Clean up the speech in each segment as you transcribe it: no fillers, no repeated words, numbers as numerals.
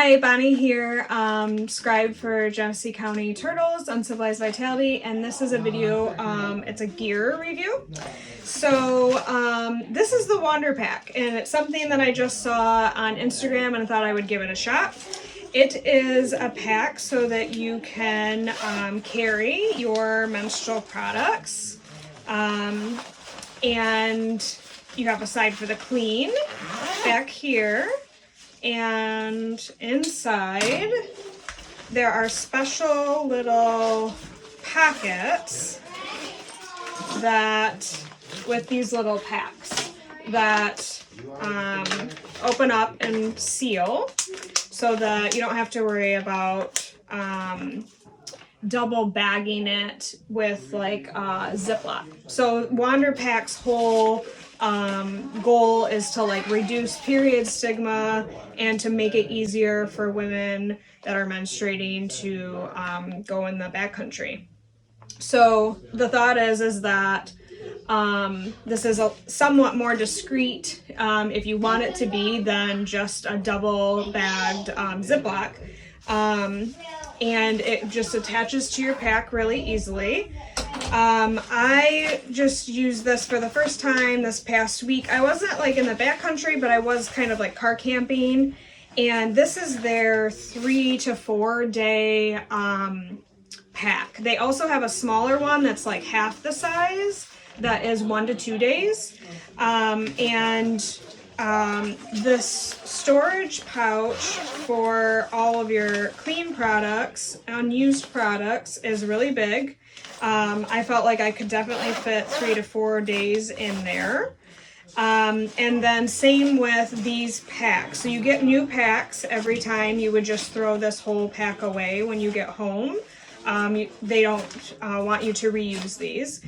Hi, Bonnie here, Scribe for Genesee County Turtles, Uncivilized Vitality, and this is a video, it's a gear review. So this is the Wander Pack, and it's something that I just saw on Instagram and thought I would give it a shot. It is a pack so that you can carry your menstrual products, and you have a side for the clean back here. And inside there are special little pockets that with these little packs that open up and seal so that you don't have to worry about double bagging it with like Ziploc. So Wander Pack's whole goal is to like reduce period stigma and to make it easier for women that are menstruating to go in the backcountry. So the thought is that this is a somewhat more discreet, if you want it to be, than just a double bagged Ziploc. And it just attaches to your pack really easily. I just used this for the first time this past week. I wasn't like in the backcountry, but I was kind of like car camping. And this is their 3 to 4 day pack. They also have a smaller one that's like half the size that is 1 to 2 days. This storage pouch for all of your clean products, unused products, is really big. I felt like I could definitely fit 3 to 4 days in there. And then same with these packs. So you get new packs every time. You would just throw this whole pack away when you get home. They don't want you to reuse these.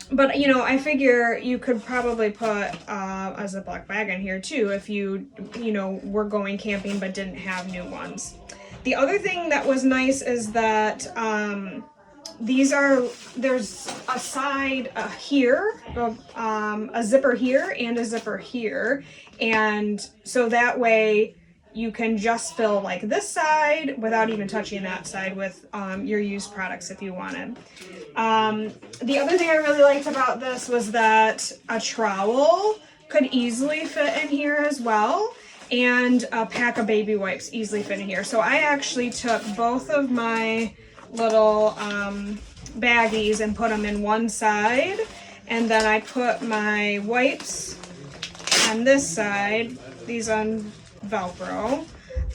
But, you know, I figure you could probably put a Ziploc bag in here too if you were going camping but didn't have new ones. The other thing that was nice is that there's a side here, a zipper here and a zipper here. And so that way you can just fill like this side without even touching that side with your used products if you wanted. The other thing I really liked about this was that a trowel could easily fit in here as well, and a pack of baby wipes easily fit in here. So I actually took both of my little baggies and put them in one side, and then I put my wipes on this side, these on Velcro,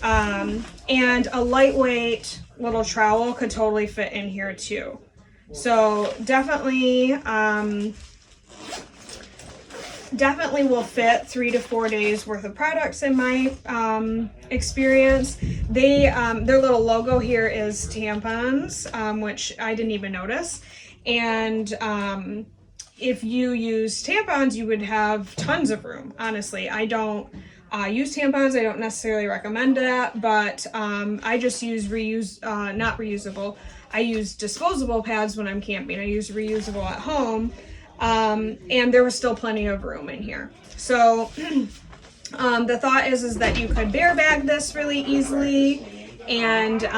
and a lightweight little trowel could totally fit in here too. So definitely will fit 3 to 4 days worth of products in my experience. Their little logo here is tampons, which I didn't even notice. And if you use tampons, you would have tons of room. Honestly, I don't use tampons. I don't necessarily recommend that, but I just use not reusable. I use disposable pads when I'm camping. I use reusable at home. And there was still plenty of room in here. So the thought is that you could bear bag this really easily, and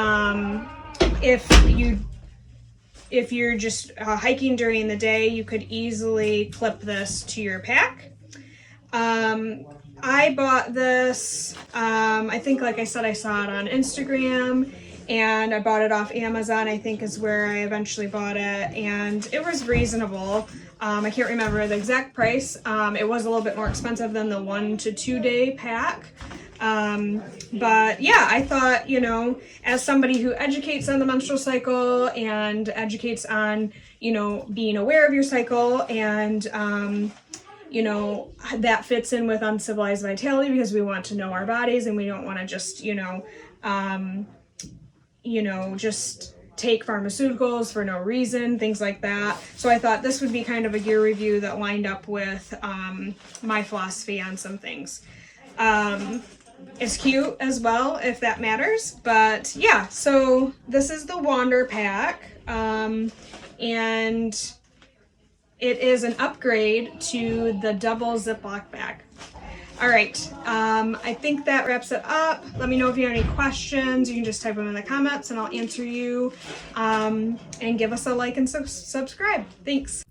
if you're just hiking during the day, you could easily clip this to your pack. I bought this, I think, like I said, I saw it on Instagram, and I bought it off Amazon, I think is where I eventually bought it, and it was reasonable. I can't remember the exact price. It was a little bit more expensive than the 1 to 2 day pack. But yeah, I thought, as somebody who educates on the menstrual cycle and educates on, being aware of your cycle, and, that fits in with Uncivilized Vitality because we want to know our bodies and we don't want to just, just take pharmaceuticals for no reason, things like that. So I thought this would be kind of a gear review that lined up with my philosophy on some things. It's cute as well, if that matters. But yeah, so this is the Wander Pack, and it is an upgrade to the double Ziploc bag. All right, I think that wraps it up. Let me know if you have any questions. You can just type them in the comments and I'll answer you. And give us a like and subscribe. Thanks.